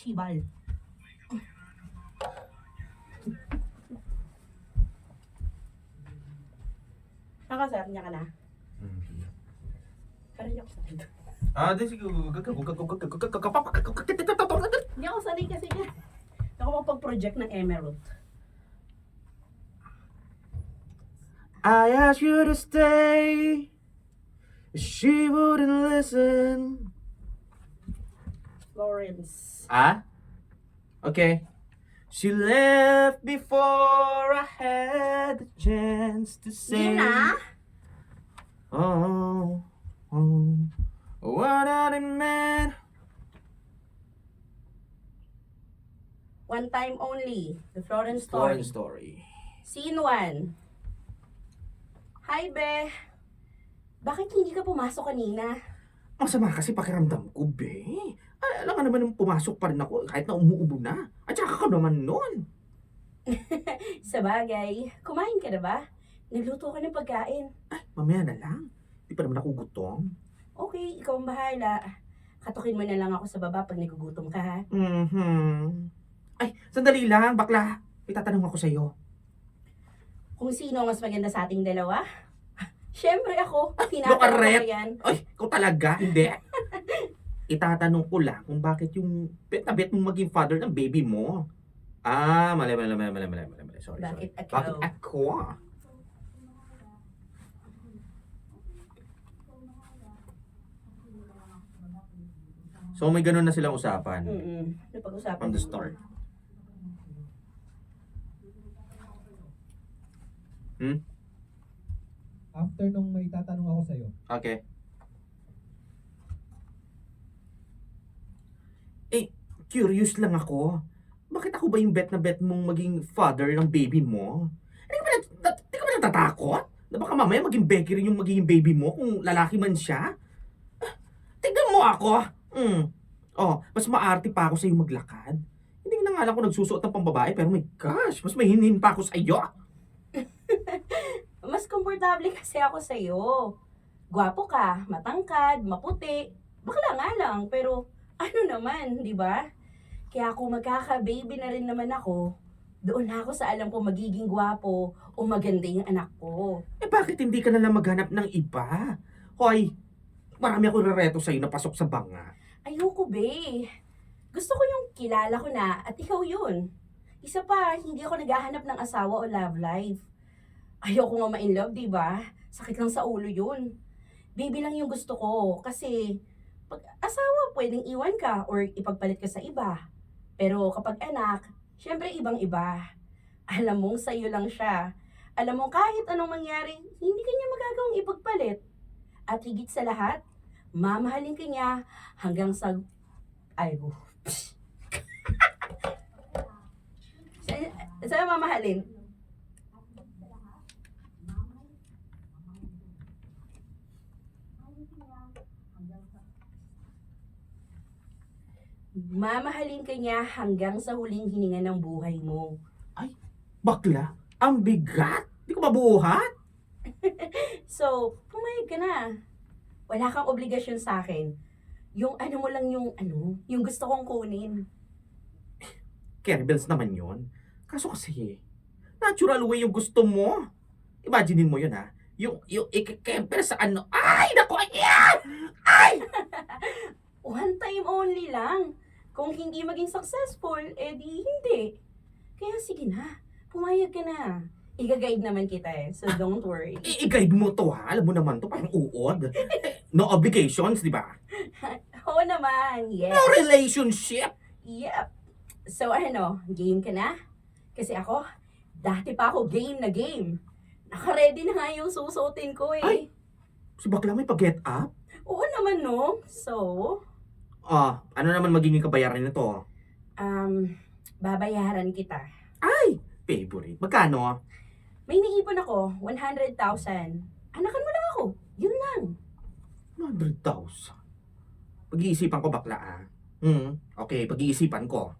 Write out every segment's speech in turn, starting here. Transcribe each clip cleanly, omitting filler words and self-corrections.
Chibal. Nakasar niya ka na? Parang niya ako sa akin. Di sige. Hindi ako sanay kasi niya. Ako mapag-project ng Emerald. I asked you to stay. She wouldn't listen. Florence. Okay. She left before I had the chance to say. Yun na? Oh, what are the men? One time only. The Florence story. Florence story. Scene 1. Hi, Be. Bakit hindi ka pumasok kanina? Masama kasi pakiramdam ko, be. Alam nga naman nung pumasok pa rin ako kahit na umuubo na. At saka ka naman nun. Sa bagay, kumain ka na ba? Nagluto ka ng pagkain. Mamaya na lang. Di pa naman ako gutom. Okay, ikaw ang bahala. Katukin mo na lang ako sa baba pag nagugutom ka, ha? Ay, sandali lang, bakla. May tatanong ako sa'yo. Kung sino ang mas maganda sa ating dalawa? Siyempre ako. Lokaret! Tinatanong ko yan. Ay, ikaw talaga? Hindi. Itatanong ko lang kung bakit yung bet na bet mong maging father ng baby mo. Mali. Sorry. Bakit ako? Bakit ako? So may ganun na silang usapan Napag-usapan from the mo. start. After nung may tatanong ako sa'yo, Okay. Curious lang ako. Bakit ako ba yung bet na bet mong maging father ng baby mo? Hindi ka ba natatakot? Na baka mamaya maging Becky rin yung magiging baby mo kung lalaki man siya? Tignan mo ako. Mas maarte pa ako sa iyo maglakad. Hindi na nga lang ako nagsusuot ng pambabae pero my gosh, mas mahinin pa ako sa iyo. Mas komportable kasi ako sa'yo. Gwapo ka, matangkad, maputi. Bakla nga lang, pero ano naman, di ba? Kaya kung magkaka-baby na rin naman ako, doon na ako sa alam ko magiging gwapo o maganda yung anak ko. Bakit hindi ka na lang maghanap ng iba? Hoy, marami akong rereto sa'yo na pasok sa banga. Ayoko, be. Gusto ko yung kilala ko na at ikaw yun. Isa pa, hindi ako naghahanap ng asawa o love life. Ayoko nga ma-in love, di ba? Sakit lang sa ulo yun. Baby lang yung gusto ko kasi pag asawa, pwedeng iwan ka or ipagpalit ka sa iba. Pero kapag anak, syempre ibang-iba. Alam mong sa'yo lang siya. Alam mong kahit anong mangyari, hindi ka niya magagawang ipagpalit. At higit sa lahat, mamahalin ka niya hanggang sa... Saan mamahalin? Mamahalin ka niya hanggang sa huling hininga ng buhay mo. Bakla, ang bigat. Di ko mabuhat. So, pumayag ka na. Wala kang obligasyon sa akin. Yung ano mo lang yung gusto kong kunin. Caribels naman yon. Kaso kasi, natural way yung gusto mo. Imaginein mo yun ha. Yung ikikemper sa ano. Ay, naku! Ay! One time only lang. Kung hindi maging successful, edi hindi. Kaya sige na, pumayag ka na. Iga-guide naman kita so don't worry. I-guide mo to ha. Alam mo naman to, parang uod. No obligations, di ba? Oo naman, yes. No relationship. Yep. So game ka na? Kasi ako, dati pa ako game na game. Naka-ready na nga yung susuotin ko eh. Ay! Si bakla may pag-get up? Oo naman no. So, Ano naman magiging kabayaran nito? babayaran kita. Favorite. Magkano? May niipon ako, 100,000. Anakan mo lang ako. Yun lang. 100,000. Pag-iisipan ko bakla Okay, pag-iisipan ko.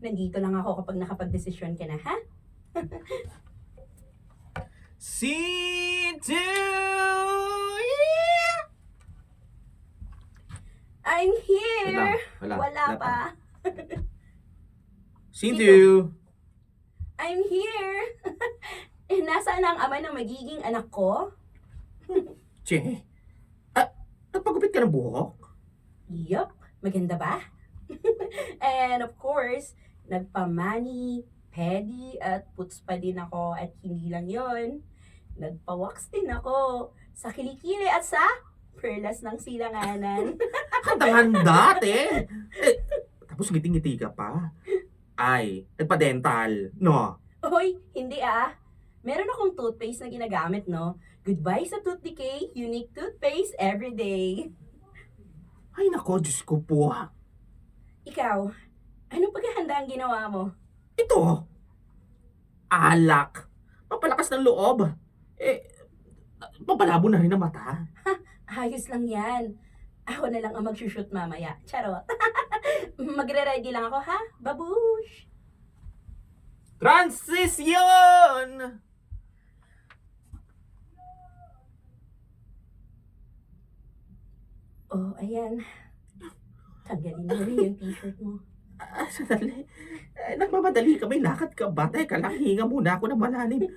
Nandito lang ako kapag nakapag-desisyon ka na, ha? See to I'm Wait lang. here! Wala pa. Sino? I'm here. Nasaan ang ama ng magiging anak ko? Che? Nagpagupit ka ng buhok? Yup, maganda ba? And of course, nagpa-mani, pedi, at puts pa din ako. At hindi lang yon, nagpa-wax din ako sa kilikili at sa perlas ng silanganan. Handang-handa, te. Tapos ngiti-ngiti ka pa. Ay, nagpa-dental, no? Hoy, hindi ah. Meron akong toothpaste na ginagamit, no? Goodbye sa tooth decay, unique toothpaste every day. Ay, nako, Diyos ko po. Ikaw, anong paghahanda ang ginawa mo? Ito, alak. Papalakas ng loob. Papalabo na rin ang mata. Ayos lang yan. Ako na lang ang mag-shoot mamaya. Charot. Magre-ready lang ako, ha? Babush! Transition! Oh, ayan. Tanggalin mo rin yung t-shirt mo. Sandali. Nagmamadali ka, may lakad ka ba? Teka lang, hinga muna ako ng malalim.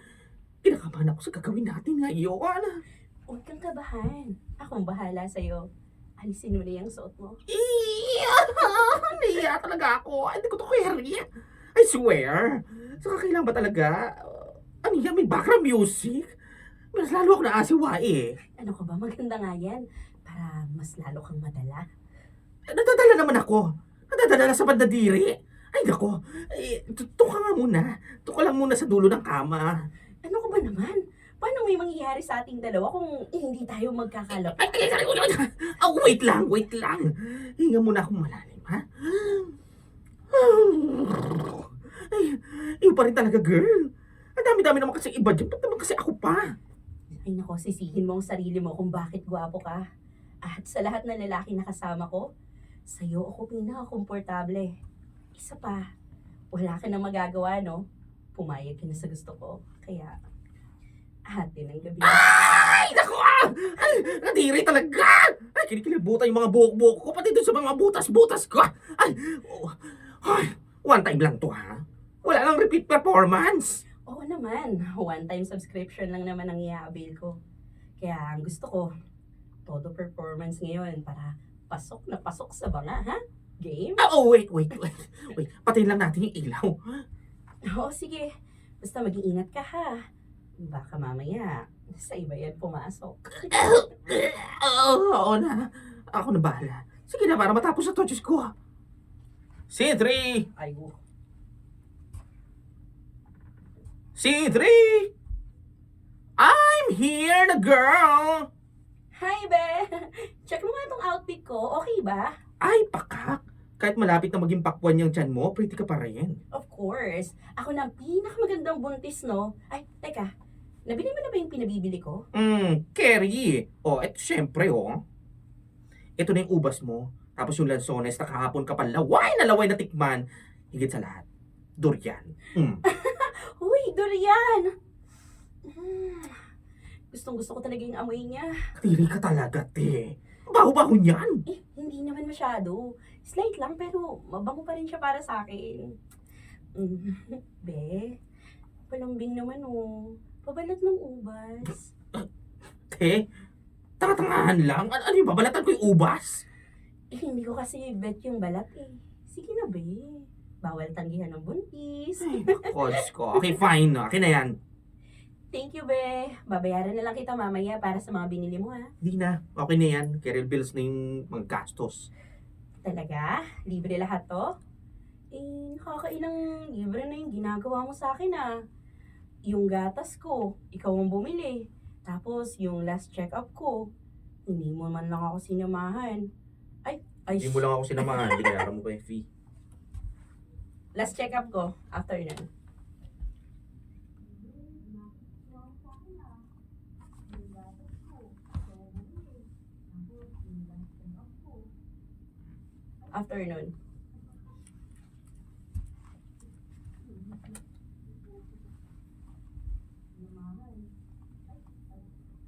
Kinakabahan ako sa gagawin natin ngayon. Huwag kang kabahan. Akong bahala sa'yo. Alisin mo na yung suot mo. Nahiya talaga ako. Hindi ko to carry. I swear. Saka kailangan ba talaga? Ano yan? May background music? Mas lalo ako naasiwa eh. Ano ka ba? Maganda nga yan. Para mas lalo kang madala. Nadadala naman ako. Nadadala na sa bandadiri. Ay nako. Tuka nga muna. Tuka lang muna sa dulo ng kama. Ano ka ba naman? Paano may mangyayari sa ating dalawa kung hindi tayo magkakalap? Wait lang, wait lang. Hinga muna akong malalim, ha? Ay, iyo pa rin talaga, girl. Ang dami-dami naman kasi iba dyan. Ba't naman kasi ako pa? Ay nako, sisihin mo ang sarili mo kung bakit gwapo ka. At sa lahat ng lalaki na kasama ko, sa'yo ako pinaka-komportable. Isa pa, wala ka na magagawa, no? Pumayag ka na sa gusto ko. Kaya, ate ng gabi. Ay, naku! Ay, nadiri talaga! Ay, kinikilibutan yung mga buhok-buhok ko, pati doon sa mga butas-butas ko. Ay, one time lang to, ha? Wala lang repeat performance. Oo naman, one-time subscription lang naman ang i-avail ko. Kaya ang gusto ko, todo performance ngayon para pasok na pasok sa banga, ha? Game? Wait. Patayin lang natin yung ilaw. Oo, sige. Basta mag-iingat ka, ha? Baka mamaya, sa iba yan pumasok. Oo na. Ako na bahala. Sige na, para matapos na to, Diyos ko. C3! Ay, C3! I'm here na, girl! Hi, Be! Check mo nga itong outfit ko. Okay ba? Ay, pakak! Kahit malapit na maging pakwan yung tiyan mo, pretty ka pa rin. Of course. Ako na ang pinakamagandang buntis, no? Ay, teka. Nabili mo na ba yung pinabibili ko? Kerry. Eto syempre, Ito na yung ubas mo. Tapos yung lansones na kahapon ka pa laway na tikman. Higit sa lahat, durian. Uy, durian! Gustong gusto ko talaga yung amoy niya. Katiri ka talaga, te. Baho-baho niyan. Hindi naman masyado. Slight lang, pero mabango pa rin siya para sa akin. Be, palambing naman Pabalat ng ubas. Te, tanga-tangahan lang. Ano yung babalatan ko yung ubas? Hindi ko kasi bet yung balat Sige na, be. Bawal tanggihan ng buntis. Ay, Diyos ko. Okay, fine. Akin na yan. Thank you, be. Babayaran na lang kita mamaya para sa mga binili mo, ha? Di na. Okay na yan. Carrier bills na yung mga gastos. Talaga? Libre lahat to? Nakakailang libre na yung ginagawa mo sa akin, Yung gatas ko, ikaw ang bumili. Tapos, yung last check-up ko, hindi mo man lang ako sinamahan. Hindi mo lang ako sinamahan. Binayaran mo pa yung fee. Last check-up ko, after nun. After nun.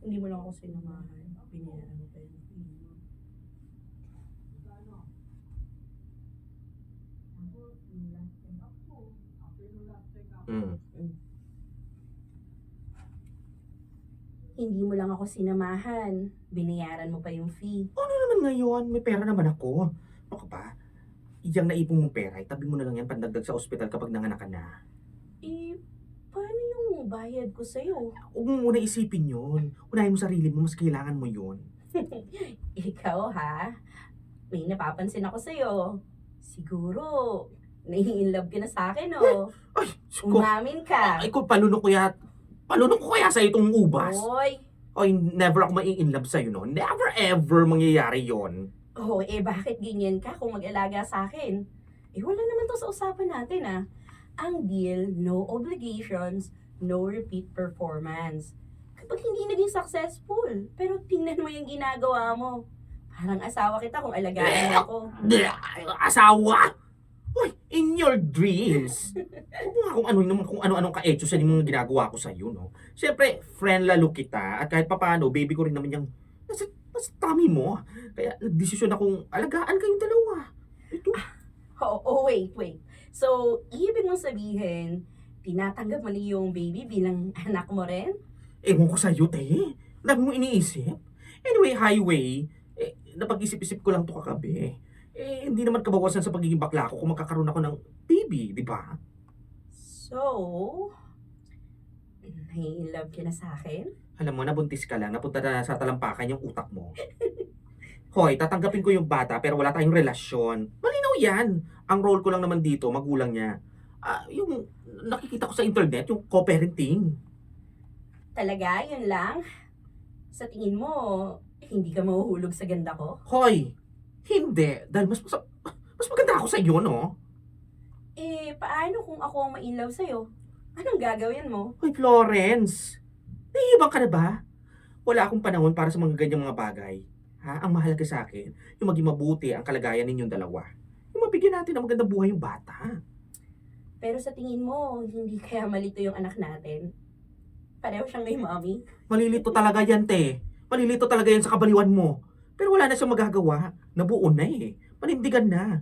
Hindi mo lang ako sinamahan. Binayaran mo pa yun. Mm. Hindi mo lang ako sinamahan. Binayaran mo pa yung fee. Ano naman ngayon? May pera naman ako. Ano ka ba? Iyang naipong mong pera, itabi mo na lang yan pandagdag sa ospital kapag nanganak ka na. Eh, paano yung bayad ko sa'yo? Huwag mo muna isipin yun. Unahin mo sarili mo, mas kailangan mo yun. Ikaw ha? May napapansin ako sa'yo. Siguro, nai-inlove ka na sa akin, oh. Ay, suko. Umamin ka. Ay, kung palunok ko kaya sa itong ubas. Hoy! Oy, never ako mai-inlove sa'yo, no? Never ever mangyayari yon. Oh, eh bakit ganyan ka kung mag-alaga sa akin? Eh wala naman to sa usapan natin ah. Ang deal, no obligations, no repeat performance. Kapag hindi naging successful, pero tingnan mo yung ginagawa mo. Parang asawa kita kung alagaan mo ako. Asawa! Uy, in your dreams. Kung ano-anong ka-etyo sa mga ginagawa ko sa'yo, no? Siyempre, friend lalo kita at kahit papaano, baby ko rin naman yung nasa tummy mo. Kaya nagdesisyon akong alagaan kayong dalawa. Ito. Wait. So, ibig mong sabihin, tinatanggap mo na yung baby bilang anak mo rin? Ewan ko sa'yo, te. Ang dami mo iniisip. Anyway, highway, napag-isip-isip ko lang to kagabi. Hindi naman kabawasan sa pagiging bakla ko kung magkakaroon ako ng baby, di ba? So, nai-love ka na sa akin? Alam mo, nabuntis ka lang, napunta na sa talampakan yung utak mo. Hoy, tatanggapin ko yung bata pero wala tayong relasyon. Malinaw yan. Ang role ko lang naman dito, magulang niya. Yung nakikita ko sa internet, yung co-parenting. Talaga, yun lang? Sa tingin mo, hindi ka mahuhulog sa ganda ko? Hoy, hindi. Dahil mas maganda ako sa iyo, no? Eh, paano kung ako ang ma-inlove sa'yo? Anong gagawin mo? Hoy, Florence. Nahihibang ka na ba? Wala akong panahon para sa mga ganyang mga bagay. Ha? Ang mahalaga sa akin, yung maging mabuti ang kalagayan ninyong dalawa. Yung mabigyan natin ng magandang buhay yung bata. Pero sa tingin mo, hindi kaya malito yung anak natin? Pareho siyang may mommy? Malilito talaga yan, te. Malilito talaga yan sa kabaliwan mo. Pero wala na siyang magagawa. Nabuo na eh. Panindigan na.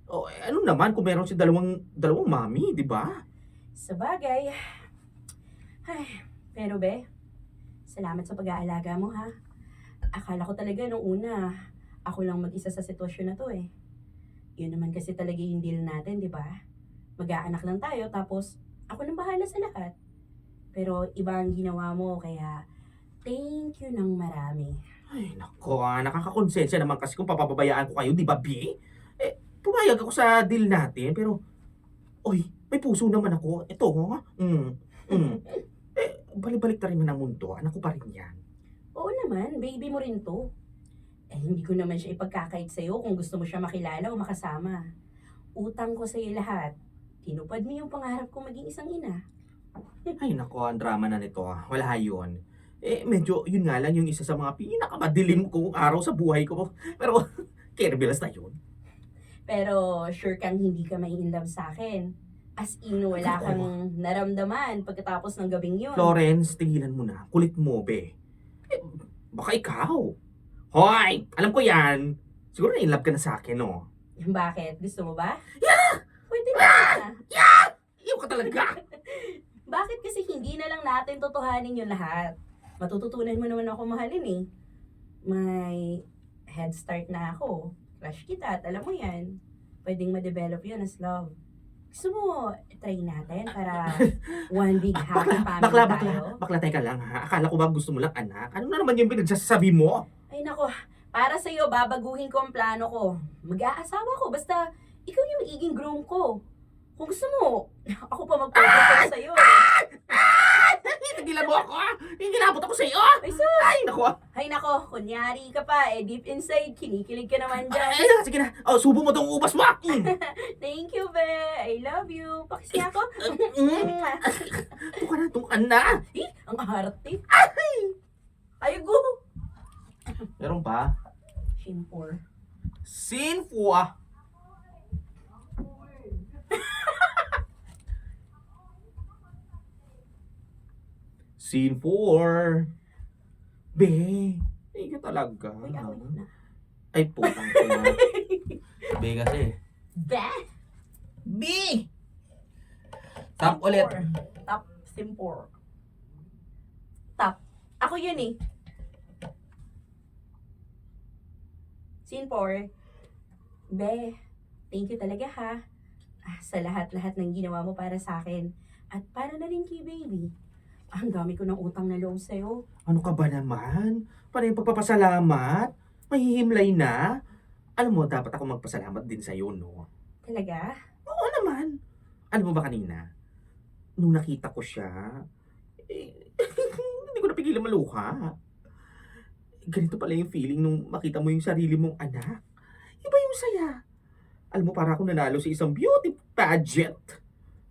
O, ano naman kung meron si dalawang mami, di ba? Sa bagay. Ay, pero be, salamat sa pag-aalaga mo ha. Akala ko talaga nung una, ako lang mag-isa sa sitwasyon na to eh. Yun naman kasi talaga yung deal natin, di ba? Mag-aanak lang tayo, tapos ako nang bahala sa lahat. Pero iba ang ginawa mo, kaya thank you ng marami. Ay, nako, nakakakonsensya naman kasi kung papabayaan ko kayo, di ba, B? Pumayag ako sa deal natin, pero, oy, may puso naman ako. Ito, ha? Balik-balik na rin man ang mundo. Anak ko pa rin yan. Oo naman, baby mo rin to. Eh, hindi ko naman siya ipagkakait sa'yo kung gusto mo siya makilala o makasama. Utang ko sa'yo lahat. Tinupad mo yung pangarap ko maging isang ina. Ay, nako, ang drama na nito. Wala yun. Medyo, yun nga lang yung isa sa mga pinakamadilim kong araw sa buhay ko. Pero, careless na yun. Pero sure kang hindi ka mai-inlove sa akin. As in, wala kang naramdaman pagkatapos ng gabing yun. Florence, tigilan mo na. Kulit mo, be. Baka ikaw. Hoy! Alam ko yan. Siguro na-inlove ka na sa akin, no? Bakit? Gusto mo ba? Yeah! Pwede na. Iyo ka talaga! Bakit kasi hindi na lang natin totohanin yung lahat? Matututunan mo naman ako mahalin eh. May head start na ako. Crush kita at alam mo yan. Pwedeng ma-develop yun as love. Gusto mo, try natin para one big happy family tayo? Bakla, teka lang ha. Akala ko ba gusto mo lang anak? Ano na naman yung pinagsasabi mo? Ay nako, para sa'yo, babaguhin ko ang plano ko. Mag-aasawa ko, basta ikaw yung magiging groom ko. Kung gusto mo, ako pa magpapapag sa'yo. Tigilan mo ako! Hinginabot ako sa'yo! Ay, sus! Ay nako, kunyari ka pa, deep inside, kinikilig ka naman dyan. Ay, sige na. Subo mo tong ubas mo! Thank you, be. I love you. Pakis niya ako. Tuka na. Ang arte. Ay, go. Meron pa? Scene 4. Scene 4. Scene 4. Be, hindi ka talaga. Uy, away na. Ay, putang ina. Be kasi. Be? B! Tap ulit. Top Simpor. Top. Ako yun eh. Simpor. Be, thank you talaga ha. Sa lahat-lahat ng ginawa mo para sa akin. At para na rin kay baby. Ang dami ko ng utang na loob sa'yo. Ano ka ba naman? Para yung pagpapasalamat? Mahihimlay na? Alam mo, dapat ako magpasalamat din sa'yo, no? Talaga? Oo naman. Ano mo ba kanina? Nung nakita ko siya, hindi ko napigilan maluha. Ganito pala yung feeling nung makita mo yung sarili mong anak. Iba yung saya. Alam mo, para ako nanalo sa isang beauty pageant.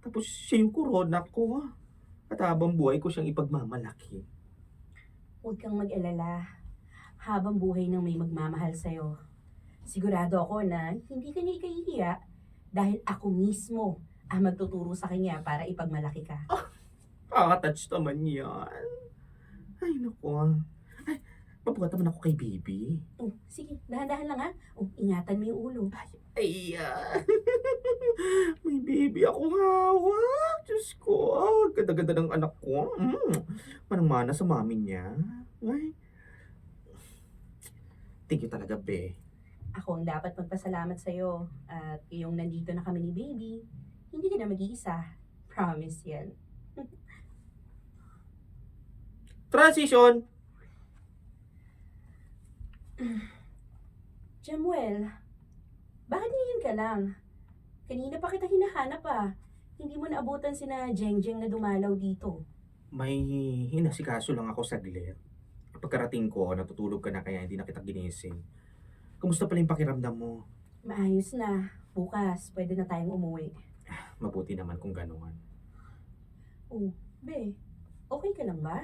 Tapos siya yung corona ko. At habang buhay ko siyang ipagmamalaki. Huwag kang mag-alala. Habang buhay nang may magmamahal sa'yo. Sigurado ako na hindi ka niya ikahihiya dahil ako mismo ang magtuturo sa kanya para ipagmalaki ka. Kakatouch naman yan. Ay, naku. Ay, pabuhat naman ako kay baby. Oh, sige, dahan-dahan lang ha. Oh, ingatan mo yung ulo. Ay, may baby akong hawak. Diyos ko, ganda-ganda ng anak ko. Manang-mana sa mami niya. Ay. Thank you talaga, be. Ako ang dapat magpasalamat sa'yo. At yung nandito na kami ni baby, hindi ka na mag-iisa. Promise yan. Transition! Jamuel, bakit ngayon ka lang? Kanina pa kita hinahanap Hindi mo naabutan sina Jengjeng na dumalaw dito. May hinasikaso lang ako saglit. Pagkarating ko, natutulog ka na kaya hindi na kita ginising. Kumusta pala yung pakiramdam mo? Maayos na. Bukas, pwede na tayong umuwi. Mabuti naman kung gano'n. Oh, be, okay ka lang ba?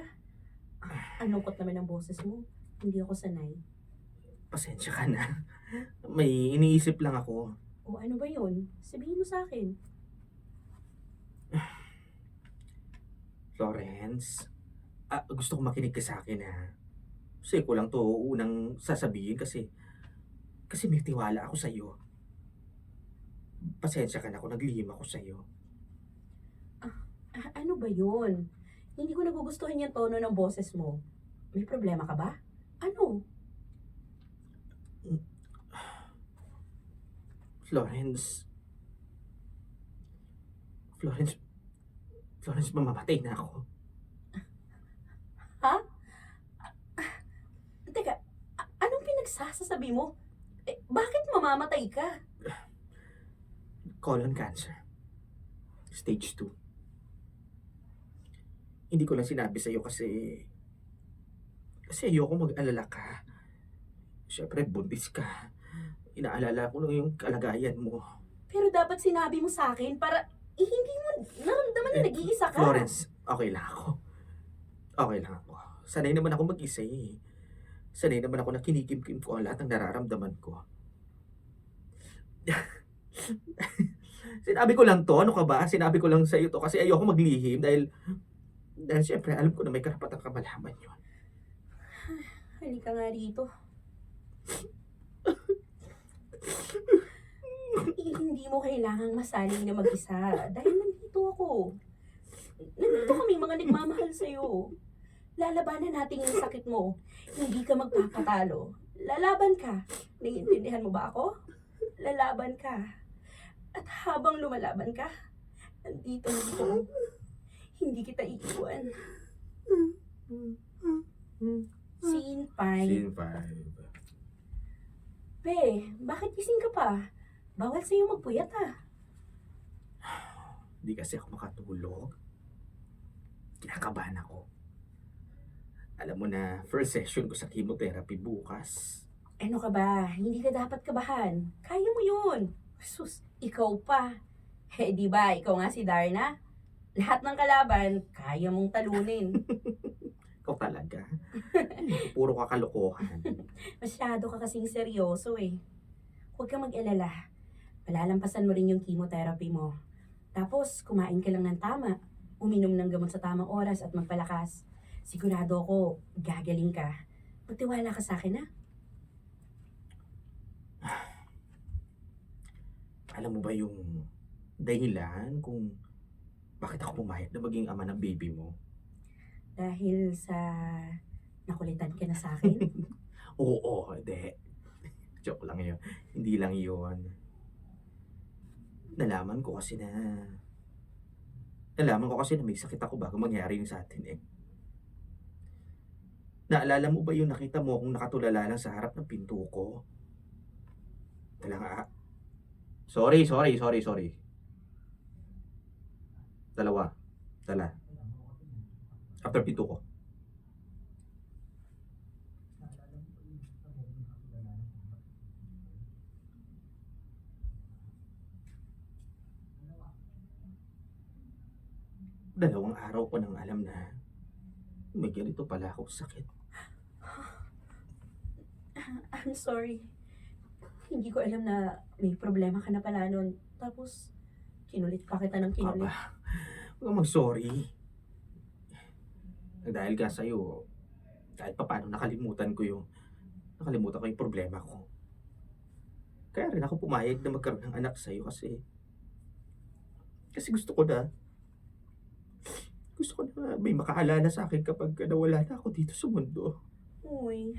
Ang lungkot naman ang boses mo. Hindi ako sanay. Pasensya ka na. May iniisip lang ako. O ano ba yun? Sabihin mo sa akin. Florence, gusto ko makinig ka sa akin ha. Kasi ko lang to unang sasabihin kasi may tiwala ako sa'yo. Pasensya ka na kung naglihim ako sa'yo. Ano ba yun? Hindi ko nagugustuhan yung tono ng boses mo. May problema ka ba? Ano? Florence, mamamatay na ako. Teka, anong pinagsasasabi mo? Bakit mamamatay ka? Colon cancer. Stage 2. Hindi ko lang sinabi sa'yo kasi ayoko mag-alala ka. Siyempre, buntis ka. Inaalala ko lang yung kalagayan mo. Pero dapat sinabi mo sa akin para hindi mo naramdaman na nag-iisa ka. Florence, okay lang ako. Okay lang ako. Sanay naman ako mag-isa eh. Sanay naman ako na kinikimkim ko ang lahat ng nararamdaman ko. Sinabi ko lang to, ano ka ba? Sinabi ko lang sa'yo to kasi ayoko maglihim dahil siyempre alam ko na may karapatan ka malaman yun. Halika nga dito. Hindi mo kailangang masaling na mag-isa dahil nandito ako. Nandito kami mga nagmamahal sa'yo. Lalabanan natin yung sakit mo. Hindi ka magpapatalo. Lalaban ka. Naiintindihan mo ba ako? Lalaban ka. At habang lumalaban ka, nandito ako. Hindi kita iiwan. Scene 5. Scene 5. Be, bakit gising ka pa? Bawal sa'yo magpuyat Hindi kasi ako makatulog. Kinakabahan ako. Alam mo na, first session ko sa chemotherapy bukas. Ano ka ba? Hindi ka dapat kabahan. Kaya mo yun. Sus, ikaw pa. Di ba, ikaw nga si Darna? Lahat ng kalaban, kaya mong talunin. Ikaw talaga. Puro kakalokohan. Masyado ka kasing seryoso Huwag kang mag-alala. Malalampasan mo rin yung chemotherapy mo. Tapos, kumain ka lang ng tama. Uminom ng gamot sa tamang oras at magpalakas. Sigurado ako, gagaling ka. Magtiwala ka sa akin, Alam mo ba yung dahilan kung Bakit ako pumayag na maging ama ng baby mo? Dahil sa nakulitan ka na sa akin? Oo, hindi. Joke lang yun. Hindi lang yun. Nalaman ko kasi na... Nalaman ko kasi na may sakit ako bago mangyari yung sa atin eh. Naalala mo ba yung nakita mo akong nakatulala lang sa harap ng pinto ko? Tala nga. Sorry. Dalawa. Dala. After pinto ko. Dalawang araw ko nang alam na may ganito pala akong sakit. I'm sorry. Hindi ko alam na may problema ka na pala nun. Tapos, kinulit pa kita ng kinulit. Aba, huwag kang mag-sorry. Dahil ka sa'yo, kahit pa paano nakalimutan ko yung problema ko. Kaya rin ako pumayag na magkaroon ng anak sa'yo kasi gusto ko na may makaalala sa akin kapag nawala na ako dito sa mundo. Uy.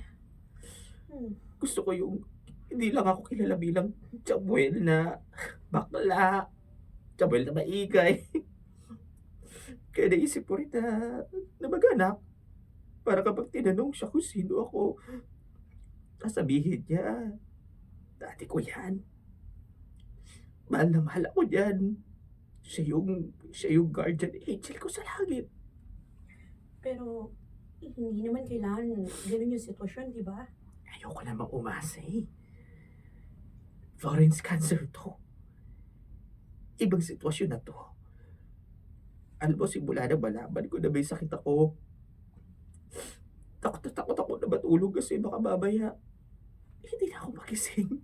Gusto ko yung hindi lang ako kilala bilang Samuel na bakla, Samuel na maingay. Kaya naisip ko rin na mag-anak para kapag tinanong siya kung sino ako, sasabihin niya, dati ko yan. Mahal na mahal ako yan. Siya yung guardian angel ko sa langit. Pero, hindi naman kailangan ganun yung sitwasyon, di ba? Ayoko namang umasa eh. Florence cancer to. Ibang sitwasyon na to. Alam mo, simula na malaman ko na may sakit ako. Takot ako na matulog kasi baka mamaya hindi na ako magising.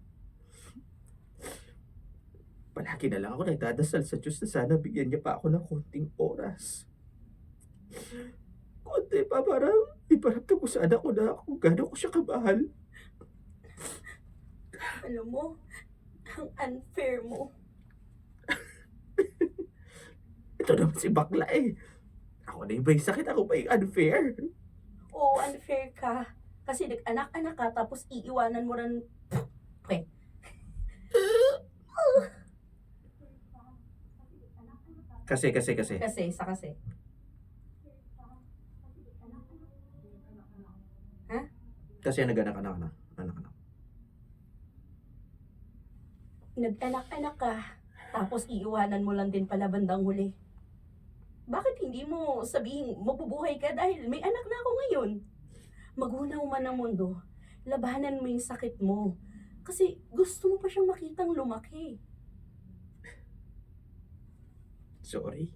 Palagi na lang ako nagdadasal sa Diyos na sana bigyan niya pa ako ng konting oras. Konti pa para iparamdam ko sa anak ko na kung gaano ko siya kamahal. Alam mo, ang unfair mo. Ito naman si bakla eh. Ako na yung may sakit, ako pa yung unfair. Oo, unfair ka. Kasi nag-anak-anak ka, tapos iiwanan mo rin. Okay. Kasi. Kasi. Kasi nag-anak. Nag-anak-anak ka, tapos iiwanan mo lang din pala bandang huli. Bakit hindi mo sabihin mabubuhay ka dahil may anak na ako ngayon? Magunaw man ang mundo, labanan mo yung sakit mo. Kasi gusto mo pa siyang makitang lumaki. Sorry.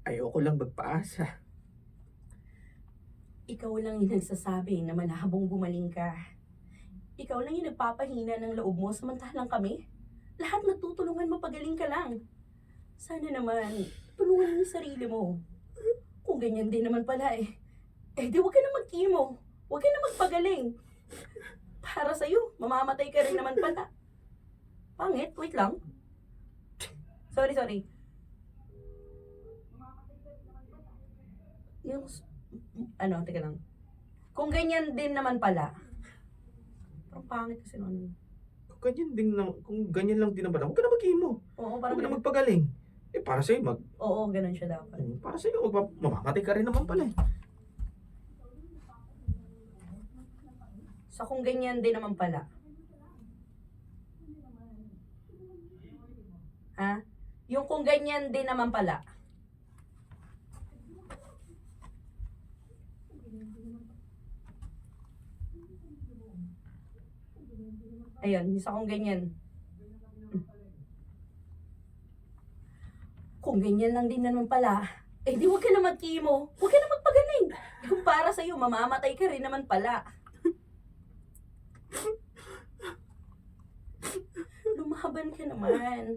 Ayoko lang magpaasa. Ikaw lang yung nagsasabi na malabong gumaling ka. Ikaw lang yung nagpapahina ng loob mo samantalang kami. Lahat nagtutulungan mo pagaling ka lang. Sana naman, tulungan mo yung sarili mo. Kung ganyan din naman pala eh di wag ka na mag-chemo. Wag ka na magpagaling. Para sa'yo, mamamatay ka rin naman pala. Pangit, wait lang. Sorry. Yung, teka lang. Kung ganyan din naman pala. Parang pangit kasi nun. Kung ganyan lang din naman, huwag ka na mag-imo. Oo, Huwag parang ka na magpagaling. Para sa'yo, Oo, ganun siya dapat. para sa'yo, mamamatay ka rin naman pala eh. So kung ganyan din naman pala. Ha? Yung kung ganyan din naman pala. Ayun, isa kung ganyan. Kung ganyan lang din naman pala, di wag ka na mag-chemo. Wag ka na magpagaling. Kung para sa'yo, mamamatay ka rin naman pala. Lumaban ka naman.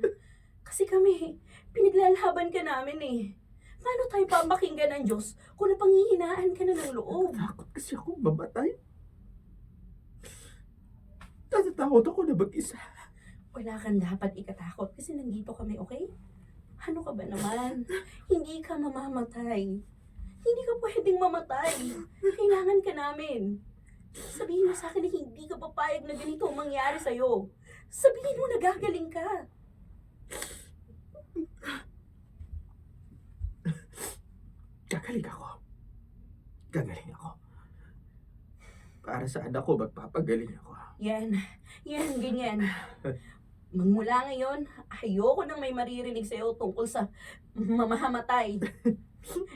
Kasi kami, pinaglalaban ka namin eh. Paano tayo pamakinggan ng Diyos kung napanghihinaan ka na ng loob? Takot kasi ako mamatay. Natatakot ako na mag-isa. Wala kang dapat ikatakot kasi nandito kami, okay? Ano ka ba naman? Hindi ka mamamatay. Hindi ka pwedeng mamatay. Kailangan ka namin. Sabihin mo sa akin na hindi ka papayag na ganito ang mangyari sa'yo. Sabihin mo na gagaling ka. Gagaling ako. Gagaling ako. Para sa anak ko, magpapagaling ako. Yan, ganyan. Magmula ngayon, ayoko nang may maririnig sa'yo tungkol sa mamamatay.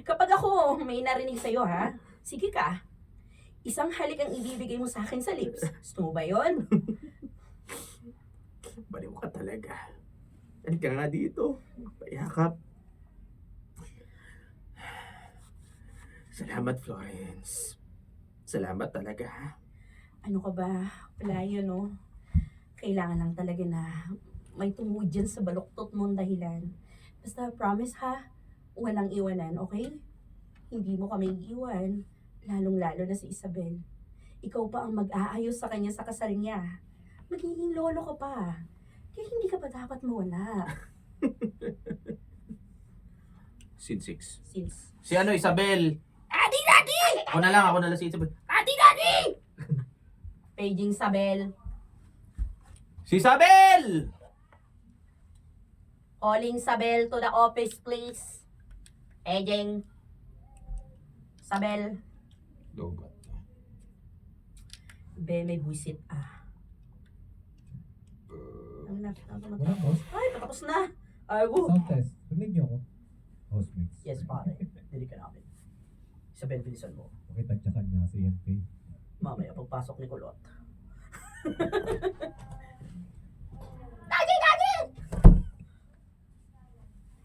Kapag ako may narinig sa'yo, ha? Sige ka. Isang halik ang ibibigay mo sa akin sa lips. Gusto mo ba yun? Baliw ka talaga. Halika nga dito. Payakap. Salamat, Florence. Salamat talaga, ha? Ano ka ba? Wala yun, no? Kailangan lang talaga na may tungod dyan sa baluktot mong dahilan. Basta promise, ha? Walang iwanan, okay? Hindi mo kami iiwan. Lalong-lalo na si Isabel. Ikaw pa ang mag-aayos sa kanya sa kasal niya. Magiging lolo ka pa. Kaya hindi ka pa dapat mawala. Scene 6. Since... Si ano, Isabel? Daddy! Ako na lang si Isabel. Daddy! Paging Isabel. Si Isabel! Calling Isabel to the office, please. Paging Isabel. Dogat. Be, may buisit. Ano na? Wala, boss. Ay, patapos na. Ay, woo. Sound test. Rinig niyo ako. Housemates. Yes, pare. Dili ka namin. Isabel, bilisan mo. Pakitagtsakan nga si NK. Mamaya, pagpasok ni Kulot.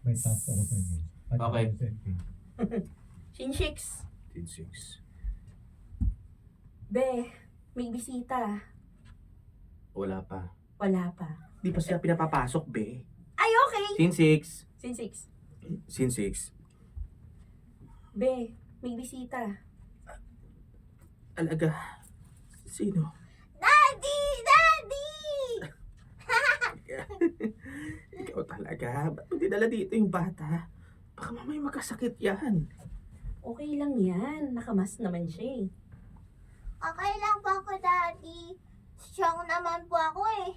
May task ako sa inyo. At Okay. si NK. Shinshix. Scene 6. Be, may bisita. Wala pa. Wala pa. Di pa siya pinapapasok, be. Ay, okay. Scene 6. Shinshix. Scene 6. Be, may bisita. Alaga. Sino? Daddy! Ikaw talaga. Ba't mo dinala dito yung bata? Baka mamaya magkasakit yan. Okay lang yan. Nakamas naman siya eh. Okay lang po ako, Daddy. Strong naman po ako eh.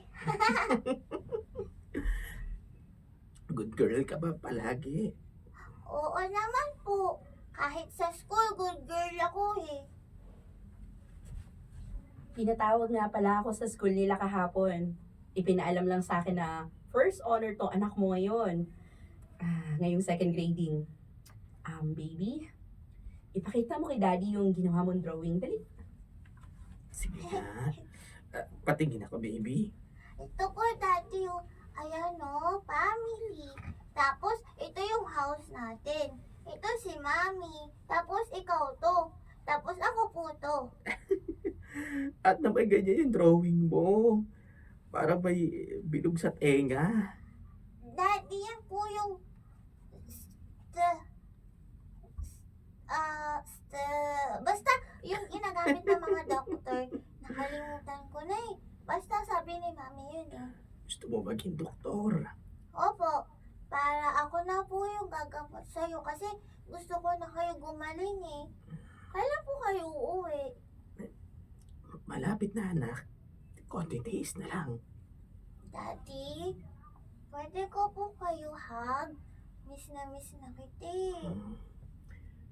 Good girl ka ba palagi? Oo naman po. Kahit sa school, good girl ako eh. Pinatawag nga pala ako sa school nila kahapon. Ipinaalam lang sa akin na first honor to anak mo ngayon. Ngayong second grading. Baby, ipakita mo kay daddy yung ginawa mong drawing. Dali. Sige na. Patingin ako, baby. Ito po, Daddy, yung, ayan o, family. Tapos, ito yung house natin. Ito si Mami. Tapos, ikaw to. Tapos, ako po to. At naman ganyan yung drawing mo. Para may bilog sa tenga. Daddy, yan po yung basta yung ginagamit ng mga doctor, nakalimutan ko na eh. Basta sabi ni Mami yun eh. Gusto mo maging doktor? Opo, para ako na po yung gagamot sa'yo kasi gusto ko na kayo gumaling eh. Kailan po kayo uuwi? Malapit na, anak. Konting tiis na lang. Daddy, pwede ko po kayo hug? Miss na kita eh.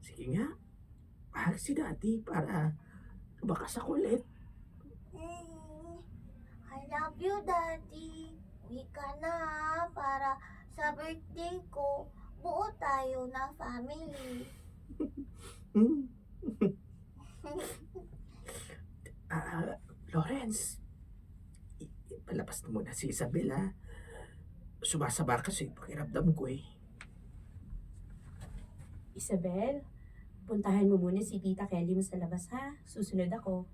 Sige nga. Mahal si daddy para bakas ako ulit. I love you, Daddy. Uwi ka na para sa birthday ko, buo tayo na family. Hmm? Lawrence. Palabas na muna si Isabela. Sumasaba kasi pakiramdam ko eh. Isabel, puntahan mo muna si Tita Kelly mo sa labas ha. Susunod ako.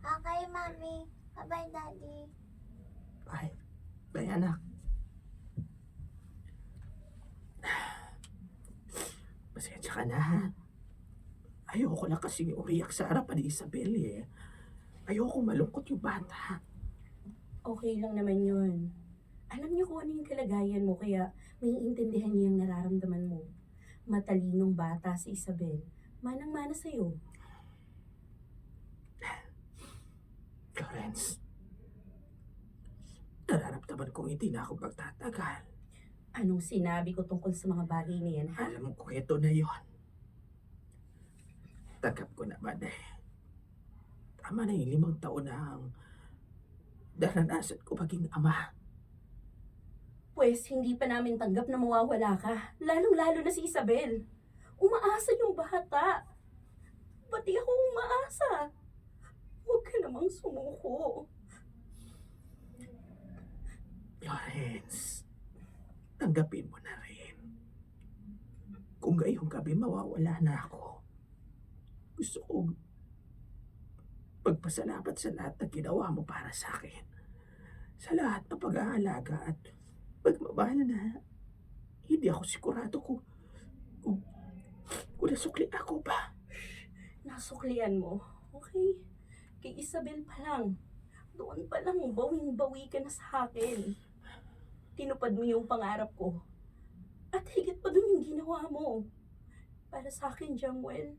Okay, Mami. Bye-bye, Daddy. Bye. Bye, anak. Pasensya ka na, ha? Ayoko lang kasi umiyak sa harapan ni Isabel eh. Ayoko malungkot yung bata. Okay lang naman yun. Alam niyo kung ano yung kalagayan mo, kaya May intindihan niya yung nararamdaman mo. Matalinong bata si Isabel. Manang-mana sa'yo. Florence, nararamdaman kong hindi na ako magtatagal. Anong sinabi ko tungkol sa mga bagay na yan, ha? Alam ko ito na yon. Tanggap ko naman eh. Tama na yung 5 taon na ang naranasan ko maging ama. Pwes, hindi pa namin tanggap na mawawala ka. Lalong-lalo na si Isabel. Umaasa yung bata. Pati ako umaasa. Huwag ka namang sumuko. Florence, tanggapin mo na rin. Kung ngayong gabi mawawala na ako, gusto kong magpasalamat sa lahat na ginawa mo para sa akin. Sa lahat ng pag-aalaga at pagmamahal na hindi ako sigurado kung nasukli ako ba. Nasuklian mo, okay? Kay Isabel pa lang. Doon pa lang, bawing-bawi ka na sa akin. Tinupad mo yung pangarap ko. At higit pa dun yung ginawa mo. Para sa akin, Jamuel,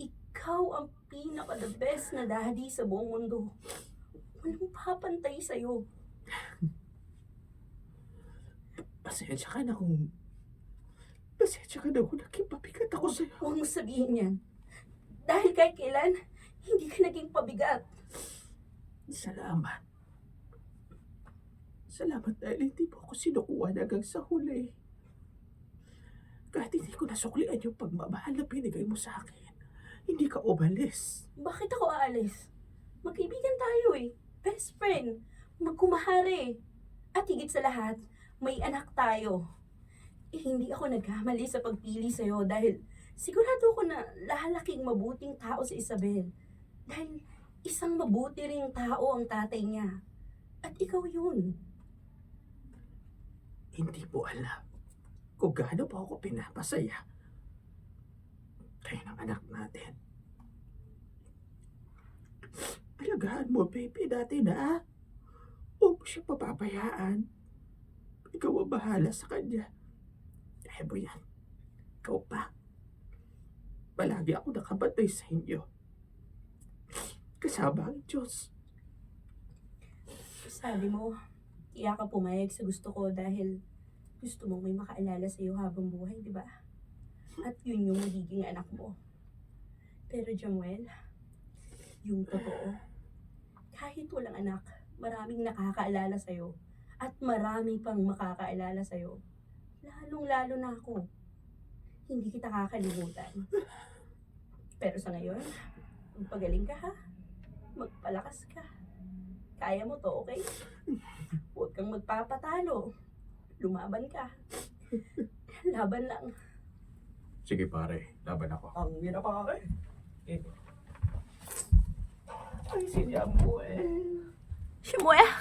ikaw ang pinaka-the best na daddy sa buong mundo. Walang papantay sa'yo. Pasensya ka na kung naging pabigat ako sa'yo. Huwag mo sabihin yan. Dahil kahit kailan, hindi ka naging pabigat. Salamat. Salamat dahil hindi mo ako sinukuha hanggang sa huli. Kahit hindi ko nasuklian yung pagmamahal na binigay mo sa akin, hindi ka umalis. Bakit ako aalis? Magkaibigan tayo eh. Best friend. Magkumahari. At higit sa lahat, may anak tayo. Eh, hindi ako nagkamali sa pagpili sa'yo dahil sigurado ko na lalaking mabuting tao si Isabel. Dahil isang mabuti ring tao ang tatay niya. At ikaw yun. Hindi mo alam kung gaano pa ako pinapasaya. Kaya ng anak natin. Alagaan mo, baby natin, ha? Huwag mo siya papabayaan. Ikaw ang bahala sa kanya. Kaya mo yan. Ikaw pa. Palagi ako nakabantay sa inyo. Kasama ang Diyos. Sabi mo, iyak ka pumayag sa gusto ko dahil gusto mong may makaalala sa'yo habang buhay, di ba? At yun yung magiging anak mo. Pero Jamuel, yung totoo, kahit walang anak, maraming nakakaalala sa'yo. At marami pang makakaalala sa'yo. Lalong-lalo na ako. Hindi kita kakalimutan. Pero sa ngayon, magpagaling ka ha. Magpalakas ka. Kaya mo to, okay? Huwag kang magpapatalo. Lumaban ka. Laban lang. Sige pare, laban ako. Ang hirap pare. Ay, si Samuel. Samuel!